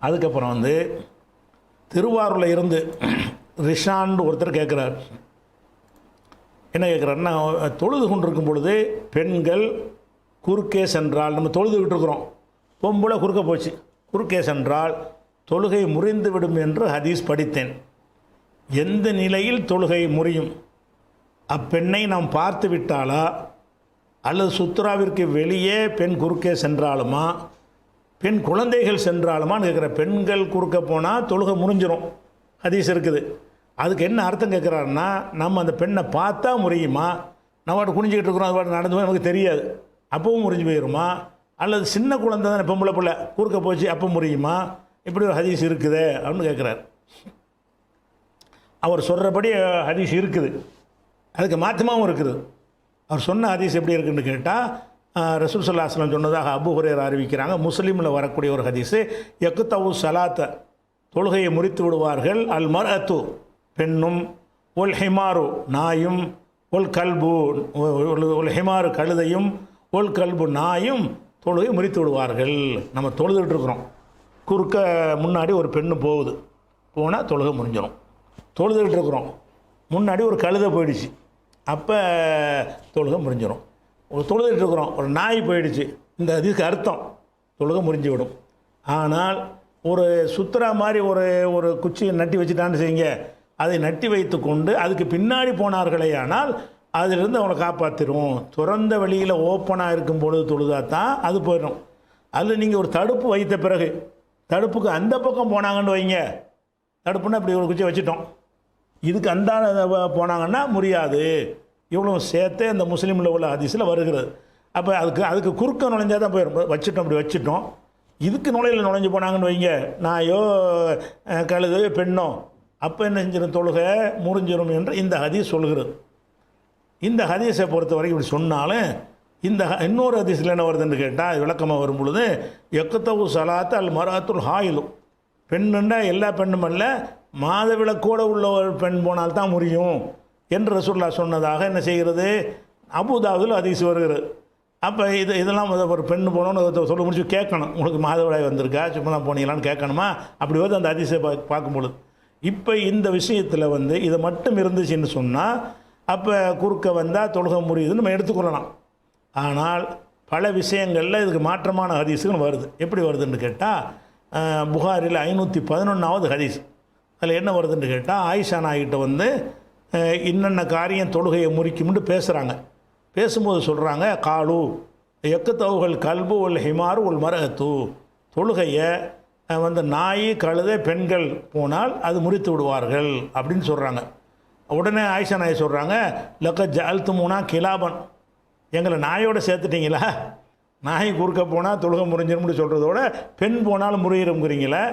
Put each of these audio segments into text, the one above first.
அதுக்கப்புறம் வந்து திருவாரூரில் இருந்து ரிஷான்னு ஒருத்தர் கேட்குறார். என்ன கேட்குறாருன்னா, தொழுது கொண்டிருக்கும் பொழுது பெண்கள் குறுக்கே சென்றால், நம்ம தொழுதுகிட்டு இருக்கிறோம், பொம்பளை குறுக்க போச்சு, குறுக்கே சென்றால் தொழுகை முறிந்துவிடும் என்று ஹதீஸ் படித்தேன். எந்த நிலையில் தொழுகை முறியும்? அப்பெண்ணை நாம் பார்த்து விட்டாலா, அல்லது சுத்ராவிற்கு வெளியே பெண் குறுக்கே சென்றாலுமா, பெண் குழந்தைகள் சென்றாலுமான்னு கேட்குற. பெண்கள் குறுக்க போனால் தொழுகை முறிஞ்சிரும், ஹதீஸ் இருக்குது. அதுக்கு என்ன அர்த்தம் கேட்குறாருன்னா, நம்ம அந்த பெண்ணை பார்த்தா முறியுமா, நம்ம வாட்டு குனிஞ்சிக்கிட்டு இருக்கிறோம், அது வாட்டு நடந்து போய் நமக்கு தெரியாது, அப்பவும் முறிஞ்சு போயிடுமா, அல்லது சின்ன குழந்தை தானே பொம்பளை பிள்ளை குறுக்க போச்சு அப்போ முறியுமா, இப்படி ஒரு ஹதீஸ் இருக்குதே அப்படின்னு கேட்குறார். அவர் சொல்கிறபடி ஹதீஸ் இருக்குது, அதுக்கு மாற்றமாகவும் இருக்குது. அவர் சொன்ன ஹதீஸ் எப்படி இருக்குன்னு கேட்டால், ரசூல் ஸல்லல்லாஹு அலைஹி வஸல்லம் சொன்னதாக அபூ ஹுரைரா அறிவிக்கிறாங்க. முஸ்லீமில் வரக்கூடிய ஒரு ஹதீஸு, யக்தவு ஸலாத்த, தொழுகையை முறித்து விடுவார்கள், அல் மர்அத்து பெண்ணும், ஒல் ஹிமாரு நாயும், ஒல் கல்பு ஒல் ஹிமாரு கழுதையும், ஒல் கல்பு நாயும் தொழுகை முறித்து விடுவார்கள். நம்ம தொழுதுகிட்டு இருக்கிறோம், குறுக்க முன்னாடி ஒரு பெண்ணு போகுது, போனால் தொழுகை முறிஞ்சிடும். தொழுதுகிட்டு இருக்கிறோம், முன்னாடி ஒரு கழுதை போயிடுச்சு, அப்போ தொழுகை முறிஞ்சிடும். ஒரு தொழுதுகிட்டு இருக்கிறோம், ஒரு நாய் போயிடுச்சு, இந்த இதுக்கு அர்த்தம் தொழுகை முறிஞ்சு விடும். ஆனால் ஒரு சுத்ரா மாதிரி ஒரு குச்சியை நட்டி வச்சுட்டான்னு செய்யுங்க, அதை நட்டி வைத்து கொண்டு அதுக்கு பின்னாடி போனார்களே ஆனால் அதிலிருந்து அவனை காப்பாற்றிடுவோம். திறந்த வெளியில் ஓப்பனாக இருக்கும் பொழுது தொழுதா தான் அது போயிடும். அதில் நீங்கள் ஒரு தடுப்பு வைத்த பிறகு, தடுப்புக்கு அந்த பக்கம் போனாங்கன்னு வைங்க, தடுப்புன்னா இப்படி ஒரு குச்சியை வச்சுட்டோம், இதுக்கு அந்த போனாங்கன்னா முடியாது. இவ்வளோ சேர்த்தே அந்த முஸ்லீமில் உள்ள ஹதீஸில் வருகிறது. அப்போ அதுக்கு குறுக்க நுழைஞ்சால் தான் போயிடும். வச்சுட்டோம், அப்படி வச்சுட்டோம், இதுக்கு நுழைஞ்சு போனாங்கன்னு வைங்க, நாயோ கழுது பெண்ணோ, அப்போ என்ன செஞ்சிடும், தொழுகை முறிஞ்சிடும் என்று இந்த ஹதீஸ் சொல்கிறது. இந்த ஹதீஸை பொறுத்த வரைக்கும் இப்படி சொன்னாலும், இந்த இன்னொரு ஹதீஸில் என்ன வருதுன்னு கேட்டால், விளக்கமாக வரும் பொழுது, யக்தவு ஸலாத்த அல் மர்அத்துல் ஹாயிலு, பெண்ணுன்னா எல்லா பெண்ணும் அல்ல, மாதவிலக்கோடு உள்ள ஒரு பெண் போனால் தான் முறியும் என்று ரசூலுல்லாஹ் சொன்னதாக என்ன செய்கிறது, அபூதாவுதில் ஹதீஸ் வருகிறது. அப்போ இதெல்லாம் ஒரு பெண்ணு போனோன்னு சொல்ல முடிச்சு கேட்கணும், உங்களுக்கு மாதவிடாய் வந்திருக்கா, சும்மா தான் போனீங்களான்னு கேட்கணுமா, அப்படி வந்து அந்த ஹதீஸை பார்க்கும்பொழுது. இப்போ இந்த விஷயத்தில் வந்து இதை மட்டும் இருந்துச்சுன்னு சொன்னால், அப்போ குறுக்க வந்தால் தொழுகை முறியுதுன்னு நம்ம எடுத்துக்கொள்ளலாம். ஆனால் பல விஷயங்களில் இதுக்கு மாற்றமான ஹதீஸுகள் வருது. எப்படி வருதுன்னு கேட்டால், புகாரில் 511வது ஹதீஸ், அதில் என்ன வருதுன்னு கேட்டால், ஆயிஷா நாய்கிட்ட வந்து இன்னென்ன காரியம் தொழுகையை முறிக்கும்னு பேசுகிறாங்க. பேசும்போது சொல்கிறாங்க, காலு எக்குத்தவுகள் கல்பு உல் ஹிமாரு உல் மரகத்து, தொழுகையை வந்து நாய் கழுதை பெண்கள் போனால் அது முறித்து விடுவார்கள் அப்படின்னு சொல்கிறாங்க. உடனே ஆயிஷா நாய் சொல்கிறாங்க, லக்க ஜஅல்துமுனா கிலாபன், எங்களை நாயோடு சேர்த்துட்டிங்களா, நாய் குறுக்க போனால் தொழுகை முறிஞ்சிரும்னு சொல்கிறதோட பெண் போனாலும் முறியிருங்கிறீங்களே,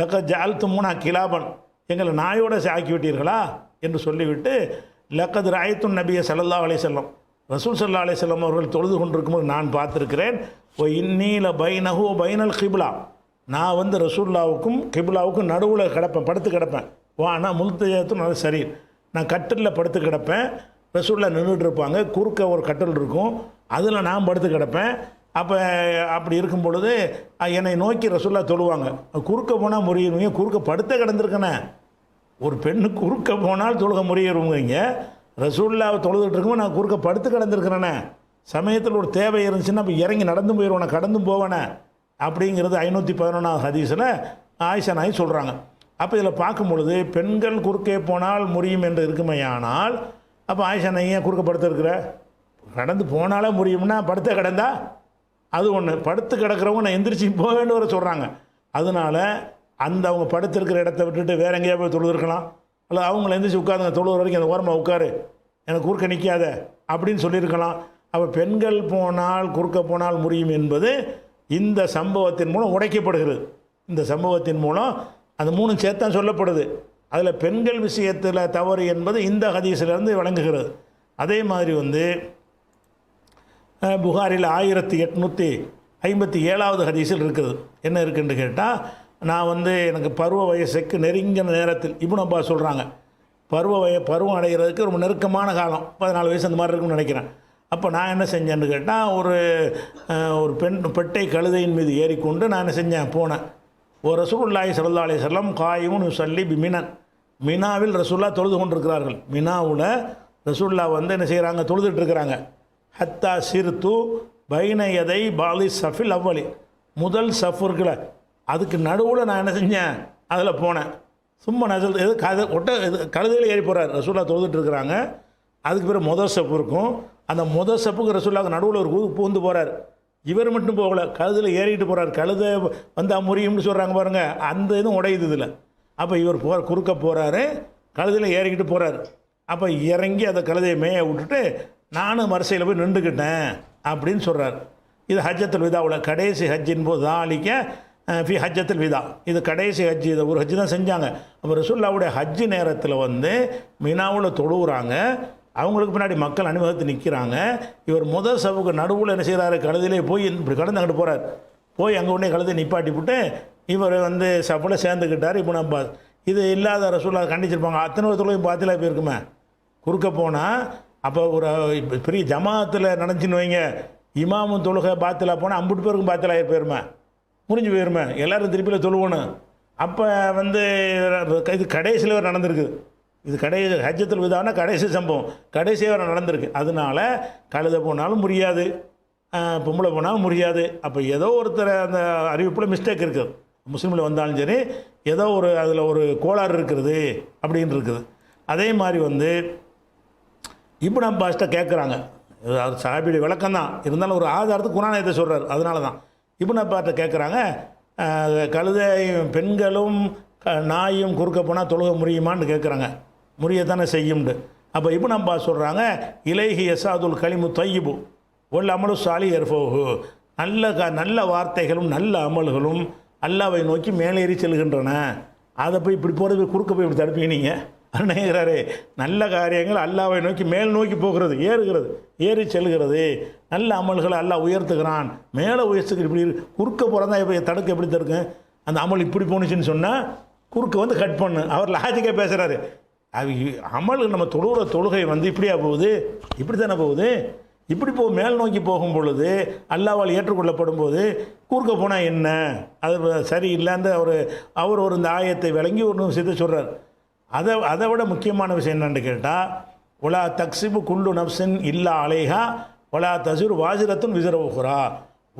லக்க ஜஅல்துமுனா கிலாபன், எங்களை நாயோடு ஆக்கி விட்டீர்களா என்று சொல்லிவிட்டு, லக்கத் ராயத்துன் நபிய ஸல்லல்லாஹு அலைஹி வஸல்லம், ரசூல் ஸல்லல்லாஹு அலைஹி வஸல்லம் அவர்கள் தொழுது கொண்டிருக்கும்போது நான் பார்த்துருக்கிறேன், ஓ இன்னீல பைனஹு பைனல் கிப்லா, நான் வந்து ரசூல்லாவுக்கும் கிப்லாவுக்கும் நடுவில் கிடப்பேன், படுத்து கிடப்பேன். ஆனால் முல்தஜத்தும் அது சரி, நான் கட்டிலில் படுத்து கிடப்பேன், ரசூல்லா நின்றுட்டு இருப்பாங்க, குறுக்க ஒரு கட்டில் இருக்கும், அதில் நான் படுத்து கிடப்பேன். அப்போ அப்படி இருக்கும் பொழுது என்னை நோக்கி ரசூல்லா தொழுவாங்க. குறுக்க போனால் முறியிருவீங்க, குறுக்க படுத்த கிடந்திருக்கனே, ஒரு பெண்ணு குறுக்க போனால் தொழுக முறியிருவீங்க, ரசூல்லாவை தொழுதுட்டு இருக்கும்போது நான் குறுக்க படுத்து கிடந்திருக்கிறேனே, சமயத்தில் ஒரு தேவை இருந்துச்சுன்னா அப்போ இறங்கி நடந்து போயிடுவேனே, கடந்தும் போவேனே அப்படிங்கிறது 511வது ஹதீஸில் ஆயிஷா நாய் சொல்கிறாங்க. அப்போ இதில் பார்க்கும் பொழுது பெண்கள் குறுக்கே போனால் முறியும் என்று இருக்குமையானால், அப்போ ஆயிஷா நாய் ஏன் குறுக்க படுத்துருக்குற, கடந்து போனாலே முறியும்னா படுத்த கிடந்தா அது ஒன்று, படுத்து கிடக்கிறவங்க நான் எந்திரிச்சு போக வேண்டிய வர சொல்கிறாங்க. அதனால் அந்த அவங்க படுத்திருக்கிற இடத்த விட்டுட்டு வேறு எங்கேயா போய் தொழுதுருக்கலாம், அல்ல அவங்கள எந்திரிச்சு உட்காருங்க, தொழுகிற வரைக்கும் அந்த ஓரமாக உட்காரு, எனக்கு குறுக்க நிற்காத அப்படின்னு சொல்லியிருக்கலாம். அப்போ பெண்கள் போனால் குறுக்க போனால் முறியும் என்பது இந்த சம்பவத்தின் மூலம் உடைக்கப்படுகிறது. இந்த சம்பவத்தின் மூலம் அந்த மூணும் சேர்த்தான் சொல்லப்படுது. அதில் பெண்கள் விஷயத்தில் தவறு என்பது இந்த ஹதீஸிலிருந்து விளங்குகிறது. அதே மாதிரி வந்து புகாரில் 1857வது ஹதீஸில் இருக்குது. என்ன இருக்குன்னு கேட்டால், நான் வந்து எனக்கு பருவ வயசுக்கு நெருங்கின நேரத்தில், இப்னு அப்பாஸ் சொல்கிறாங்க, பருவம் அடைகிறதுக்கு ரொம்ப நெருக்கமான காலம், 14 வயசு அந்த மாதிரி இருக்குன்னு நினைக்கிறேன். அப்போ நான் என்ன செஞ்சேன்னு கேட்டால், ஒரு பெட்டை கழுதையின் மீது ஏறிக்கொண்டு நான் என்ன செஞ்சேன், போனேன். ரசூலுல்லாஹி ஸல்லல்லாஹு அலைஹி வஸல்லம் காயிமுன் யுஸல்லி பிமினன், மினாவில் ரசூல்லா தொழுது கொண்டிருக்கிறார்கள். மினாவில் ரசூல்லா வந்து என்ன செய்கிறாங்க, தொழுதுட்டு இருக்கிறாங்க. ஹத்தா சிறுத்து பைனயதை பாலி சஃபில் அவ்வளி, முதல் சஃப் இருக்குல்ல அதுக்கு நடுவில் நான் என்ன செஞ்சேன், அதில் போனேன். சும்மா நசல் எது கழுதையில் ஏறி போகிறார் ரசூல்லா தொழுதுட்டு இருக்கிறாங்க. அதுக்கு பிறகு முதல் சப்பு இருக்கும், அந்த முதல் சப்புக்கு ரசூல்லாவுக்கு நடுவில் ஒரு பூந்து போகிறார். இவர் மட்டும் போகலை, கழுதில் ஏறிக்கிட்டு போகிறார். கழுதை வந்தால் முறியும்னு சொல்கிறாங்க பாருங்கள், அந்த இதுவும் உடையுது இதில். அப்போ இவர் குறுக்க போகிறாரு, கழுதியில் ஏறிக்கிட்டு போகிறார். அப்போ இறங்கி அந்த கழுதையை மேய விட்டுட்டு நானும் வரிசையில் போய் நின்றுக்கிட்டேன் அப்படின்னு சொல்கிறார். இது ஹஜ்ஜத்துல் விதாவில் கடைசி ஹஜ்ஜின் போது தாலிக்க ஃபி ஹஜ்ஜத்துல் விதா, இது கடைசி ஹஜ்ஜி, இதை ஒரு ஹஜ்ஜி தான் செஞ்சாங்க. அப்போ ரசூலுல்லாவுடைய ஹஜ்ஜி நேரத்தில் வந்து மினாவில் தொழுகிறாங்க. அவங்களுக்கு பின்னாடி மக்கள் அணிவகுத்து நிற்கிறாங்க. இவர் முதல் சவுக்கு நடுவில் என்ன செய்கிறாரு, கழுதிலே போய் இப்படி கடந்து அங்கிட்டு போகிறார். போய் அங்கே உடனே கழுதை நிப்பாட்டி விட்டு இவர் வந்து சப்பில் சேர்ந்துக்கிட்டார். இப்போ நம்ம இது இல்லாத ரசூல்லா கண்டிச்சிருப்பாங்க. அத்தனை ஒரு தொழிலும் பாத்திலா போயிருக்குமே. குறுக்க போனால் அப்போ ஒரு பெரிய ஜமாத்தில் நடந்துச்சின்னு வைங்க, இமாமும் தொழுகை பாத்திலா போனால் 50 பேருக்கும் பாத்திலா போயிருமே, முடிஞ்சு போயிருமே, எல்லோரும் திருப்பியில் தொழுவணும். அப்போ வந்து இது கடைசியில் நடந்திருக்கு. இது கடைசி ஹஜ்ஜத்துல் விதானா கடைசி சம்பவம், கடைசியாக நடந்திருக்கு. அதனால கழுத போனாலும் முடியாது, பொம்பளை போனாலும் முடியாது. அப்போ ஏதோ ஒருத்தர் அந்த அறிவிப்பில் மிஸ்டேக் இருக்குது, முஸ்லீமில் வந்தாலும் சரி ஏதோ ஒரு அதில் ஒரு கோளாறு இருக்கிறது அப்படின்னு இருக்குது. அதே மாதிரி வந்து இப்னு அப்பாஸ்ட்ட கேட்குறாங்க, அது சஹாபியுடைய விளக்கம் தான் இருந்தாலும் ஒரு ஆதாரத்துக்கு குர்ஆனை சொல்கிறார். அதனால தான் இப்னு அப்பாஸ்ட்ட கேட்குறாங்க, கழுதை பெண்களும் நாயும் குறுக்க போனால் தொழுக முடியுமான்னு கேட்குறாங்க. முறியத்தானே செய்யும்ண்டு. அப்போ இப்னு அப்பாஸ் சொல்கிறாங்க, இலைஹி யசாதுல் கலிமு தையிபு ஒல் அமலு சாலி எர்ஃபோஹு, நல்ல வார்த்தைகளும் நல்ல அமல்களும் அல்லாவை நோக்கி மேலேறி செல்கின்றன. அதை போய் இப்படி போகிறது குறுக்க போய் இப்படி தடுப்பீங்க நீங்கள் அண்ணேங்கிறாரு. நல்ல காரியங்கள் அல்லாவை நோக்கி மேல் நோக்கி போகிறது, ஏறி செல்கிறது. நல்ல அமல்களை அல்லாஹ் உயர்த்துகிறான், மேலே உயர்த்துக்கு. இப்படி குறுக்க போகிறதா இப்போ தடுக்க எப்படி தடுக்கும், அந்த அமல் இப்படி போணுச்சுன்னு சொன்னால் குறுக்க வந்து கட் பண்ணு. அவர் லாஜிக்காக பேசுகிறாரு. அமல் நம்ம தொழுகை வந்து இப்படியா போகுது, இப்படி தானே போகுது. இப்படி மேல் நோக்கி போகும் பொழுது அல்லாஹ்வால் ஏற்றுக்கொள்ளப்படும் போது குறுக்க போனால் என்ன, அது சரியில்லைன்ற அவர் ஒரு இந்த ஆயத்தை விளங்கி ஒரு விஷயத்தை சொல்கிறார். அதை விட முக்கியமான விஷயம் என்னென்னு கேட்டால், ஒலா தக்சிபு குல்லு நப்சின் இல்லா அலைஹா ஒலா தசுர் வாசிரத்துன் விசரவுகுரா,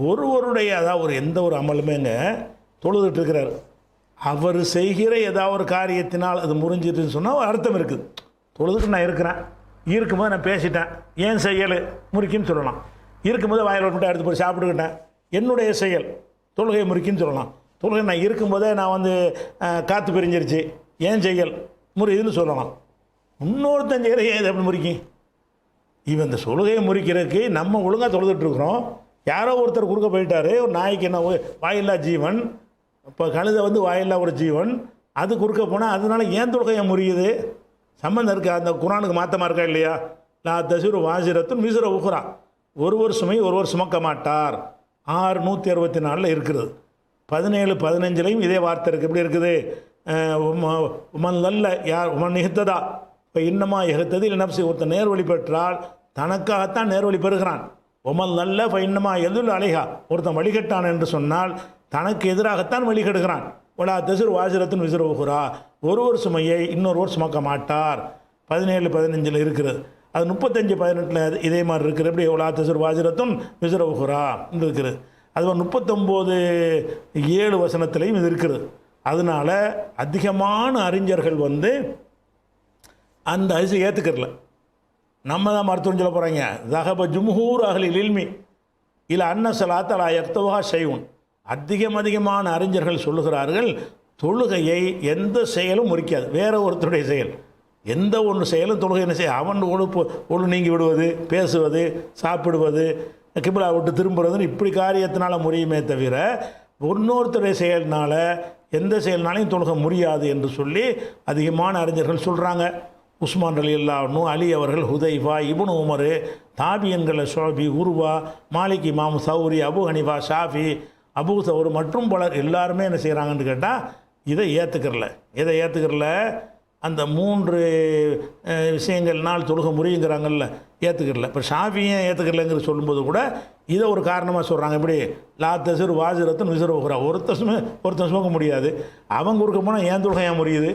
ஒருவருடைய அதாவது எந்த ஒரு அமலுமேங்க தொழுதுட்டு இருக்கிறார், அவர் செய்கிற ஏதாவது ஒரு காரியத்தினால் அது முறிஞ்சிட்டுன்னு சொன்னால் அர்த்தம் இருக்குது. தொழுதுட்டு நான் இருக்கிறேன், இருக்கும்போது நான் பேசிட்டேன், ஏன் செயல் முறிக்குன்னு சொல்லலாம். இருக்கும்போது வாயில் விட்டு எடுத்து போய் சாப்பிட்டுக்கிட்டேன், என்னுடைய செயல் தொழுகை முறிக்குன்னு சொல்லலாம். தொழுகை நான் இருக்கும்போதே நான் வந்து காற்று பிரிஞ்சிருச்சு, ஏன் செயல் முறியுதுன்னு சொல்லலாம். இன்னொருத்தன் செய்கிற ஏன் எப்படி முறிக்கும்? இவன் இந்த தொழுகையை முறிக்கிறதுக்கு நம்ம ஒழுங்காக தொழுதுட்டுருக்குறோம், யாரோ ஒருத்தர் குறுக்க போயிட்டார். ஒரு நாய்க்கு என்ன வாயில்லா ஜீவன், இப்போ கழுதை வந்து வாயில்லா ஒரு ஜீவன், அது குறுக்க போனால் அதனால ஏன் தொழுகையை முறியுது? சம்பந்தம் இருக்கா? அந்த குர்ஆனுக்கு மாற்றமாக இருக்கா இல்லையா? லா தசுரு வாசிரத்துன் விசுர உஹ்ரா, ஒருவர் சுமை ஒருவர் சுமக்க மாட்டார். 664 இருக்கிறது. 17, 15லையும் இதே வார்த்தை இருக்குது. எப்படி இருக்குது? உமன் நல்ல யார் உமன் நிகத்ததா இப்போ இன்னமா எகத்தது இல்லை நப்சி, ஒருத்தர் நேர்வழி பெற்றால் தனக்காகத்தான் நேர்வழி பெறுகிறான். உமல் நல்ல இப்போ இன்னமா எதுல் அலைஹா, ஒருத்தன் வழிகட்டான் என்று சொன்னால் தனக்கு எதிராகத்தான் வழிகெடுகிறான். ஒலா தசுர் வாசிரத்துன் விசுர உஹ்ரா, ஒருவர் சுமையை இன்னொருவர் சுமக்க மாட்டார். 17, 15 இருக்கிறது. அது 35, 18 இதே மாதிரி இருக்குது. எப்படி? ஒலா தசுர் வாசிரத்துன் விசுர உஹ்ரா இருக்குது. அது 39, 7 வசனத்திலையும் இது இருக்குது. அதனால் அதிகமான அறிஞர்கள் வந்து அந்த ஹதீஸை ஏற்றுக்கிறல. நம்ம தான் மருத்துவம் சொல்ல போகிறாங்க. ஜஹப ஜும்ஹூர் அஹ்லில் இல்மி இல்லை அன்ன ஸலாத்த லா யக்தவுஹா ஷைஉன், அதிகமான அறிஞர்கள் சொல்லுகிறார்கள், தொழுகையை எந்த செயலும் முறிக்காது. வேற ஒருத்தருடைய செயல், எந்த ஒன்று செயலும் தொழுகை என்ன செய்ய, அவன் ஒழு நீங்கி விடுவது, பேசுவது, சாப்பிடுவது, கிபிலா விட்டு திரும்புறதுன்னு இப்படி காரியத்தினால முறியுமே தவிர இன்னொருத்தருடைய செயல்னால் எந்த செயல்னாலையும் தொழுகை முடியாது என்று சொல்லி அதிகமான அறிஞர்கள் சொல்கிறாங்க. உஸ்மான் ரலியல்லாஹு அன்ஹு, அலி அவர்கள், ஹுதைஃபா, இப்னு உமர், தாபியன்களை ஷுஅபி, உர்வா, மாலிக் இமாம் சௌரி, அபு ஹனீஃபா, ஷாஃபி, அபு சௌர் மற்றும் பலர் எல்லாருமே என்ன செய்கிறாங்கன்னு கேட்டால் இதை ஏற்றுக்கிறல. அந்த 3 விஷயங்கள்னால் தொழுக முறியுங்கிறாங்கல்ல, ஏற்றுக்கல. இப்போ ஷாஃபியும் ஏற்றுக்கலைங்கிற சொல்லும்போது கூட இதை ஒரு காரணமாக சொல்கிறாங்க. இப்படி லா தசிர் வாசிரத்துன்னு விசிறுகிறா, ஒருத்தன் சுமக்க முடியாது. அவங்க குறுக்க போனால் ஏன் தொழுகை ஏன் முறியுது?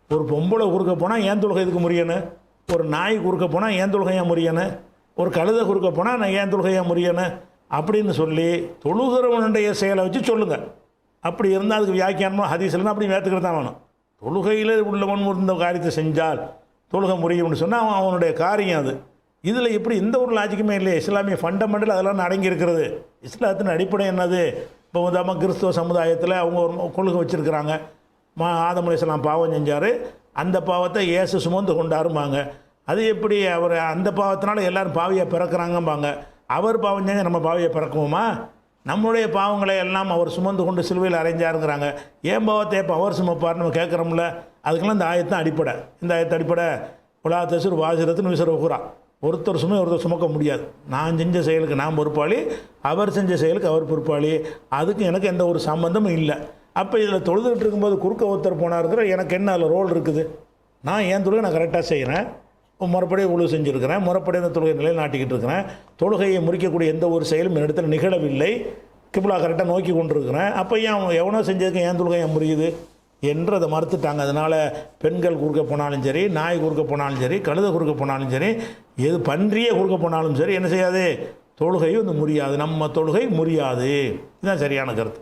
ஒரு பொம்பளை குறுக்க போனால் ஏன் தொழுகை இதுக்கு முறியணும்? ஒரு நாய் குறுக்க போனால் ஏன் தொழுகை ஏன் முறியணும்? ஒரு கழுதை குறுக்க போனால் நான் ஏன் தொழுகை ஏன் முறியணும் அப்படின்னு சொல்லி தொழுகிறவனுடைய செயலை வச்சு சொல்லுங்கள். அப்படி இருந்தால் அதுக்கு வியாக்கியானமாக ஹதீஸ்லாம் அப்படி ஏற்றுக்கிட்டு தான் வேணும். தொழுகையில் உள்ளவன் இந்த காரியத்தை செஞ்சால் தொழுகை முறியும்னு சொன்னால் அவனுடைய காரியம் அது. இதில் இப்படி எந்த ஒரு லாஜிக்குமே இல்லையே. இஸ்லாமிய ஃபண்டமெண்டல் அதெல்லாம் அடங்கி இருக்கிறது. இஸ்லாத்தின் அடிப்படை என்னது? இப்போ வந்து கிறிஸ்துவ சமுதாயத்தில் அவங்க ஒரு கொள்கை வச்சுருக்கிறாங்க. ஆதம் அலைஹிஸ்ஸலாம் பாவம் செஞ்சார், அந்த பாவத்தை இயேசு சுமந்து கொண்டாரும்பாங்க. அது எப்படி அவர் அந்த பாவத்தினால எல்லோரும் பாவியை பிறக்கிறாங்கம்பாங்க. அவர் பாவம் செஞ்சு நம்ம பாவியை பிறக்குவோமா? நம்மளுடைய பாவங்களை எல்லாம் அவர் சுமந்து கொண்டு சிலுவையில் அறைஞ்சாருங்கிறாங்க. ஏன் பாவத்தை எப்போ அவர் சுமப்பார் நம்ம கேட்குறோம்ல. அதுக்கெல்லாம் இந்த ஆயத்தான் அடிப்படை. இந்த ஆயத்து அடிப்படை உலா தசுர் வாசிரத்துன்னு விசிறுகிறா. ஒருத்தர் ஒருத்தர் சுமக்க முடியாது. நான் செஞ்ச செயலுக்கு நான் பொறுப்பாளி, அவர் செஞ்ச செயலுக்கு அவர் பொறுப்பாளி. அதுக்கு எனக்கு எந்த ஒரு சம்பந்தமும் இல்லை. அப்போ இதில் தொழுதுகிட்டு இருக்கும்போது குறுக்க ஒருத்தர் போனாருங்கிற எனக்கு என்ன அதில் ரோல் இருக்குது? நான் ஏன் தொழுகை நான் கரெக்டாக செய்கிறேன், முறைப்படி உழவு செஞ்சுருக்கிறேன், முறைப்படி அந்த தொழுகை நிலையில் நாட்டிக்கிட்டு இருக்கிறேன், தொழுகையை முறிக்கக்கூடிய எந்த ஒரு செயலும் என்னிடத்தில் நிகழவில்லை, கிப்லா கரெக்டாக நோக்கி கொண்டிருக்கிறேன். அப்போ ஏன் எவனோ செஞ்சதுக்கு ஏன் தொழுகை ஏன் முறியுது என்று அதை மறுத்துட்டாங்க. அதனால் பெண்கள் குறுக்க போனாலும் சரி, நாய் குறுக்க போனாலும் சரி, கழுதை குறுக்க போனாலும் சரி, எது பன்றியே குறுக்க போனாலும் சரி, என்ன செய்யாது? தொழுகை வந்து முறியாது. நம்ம தொழுகை முறியாது. இதுதான் சரியான கருத்து.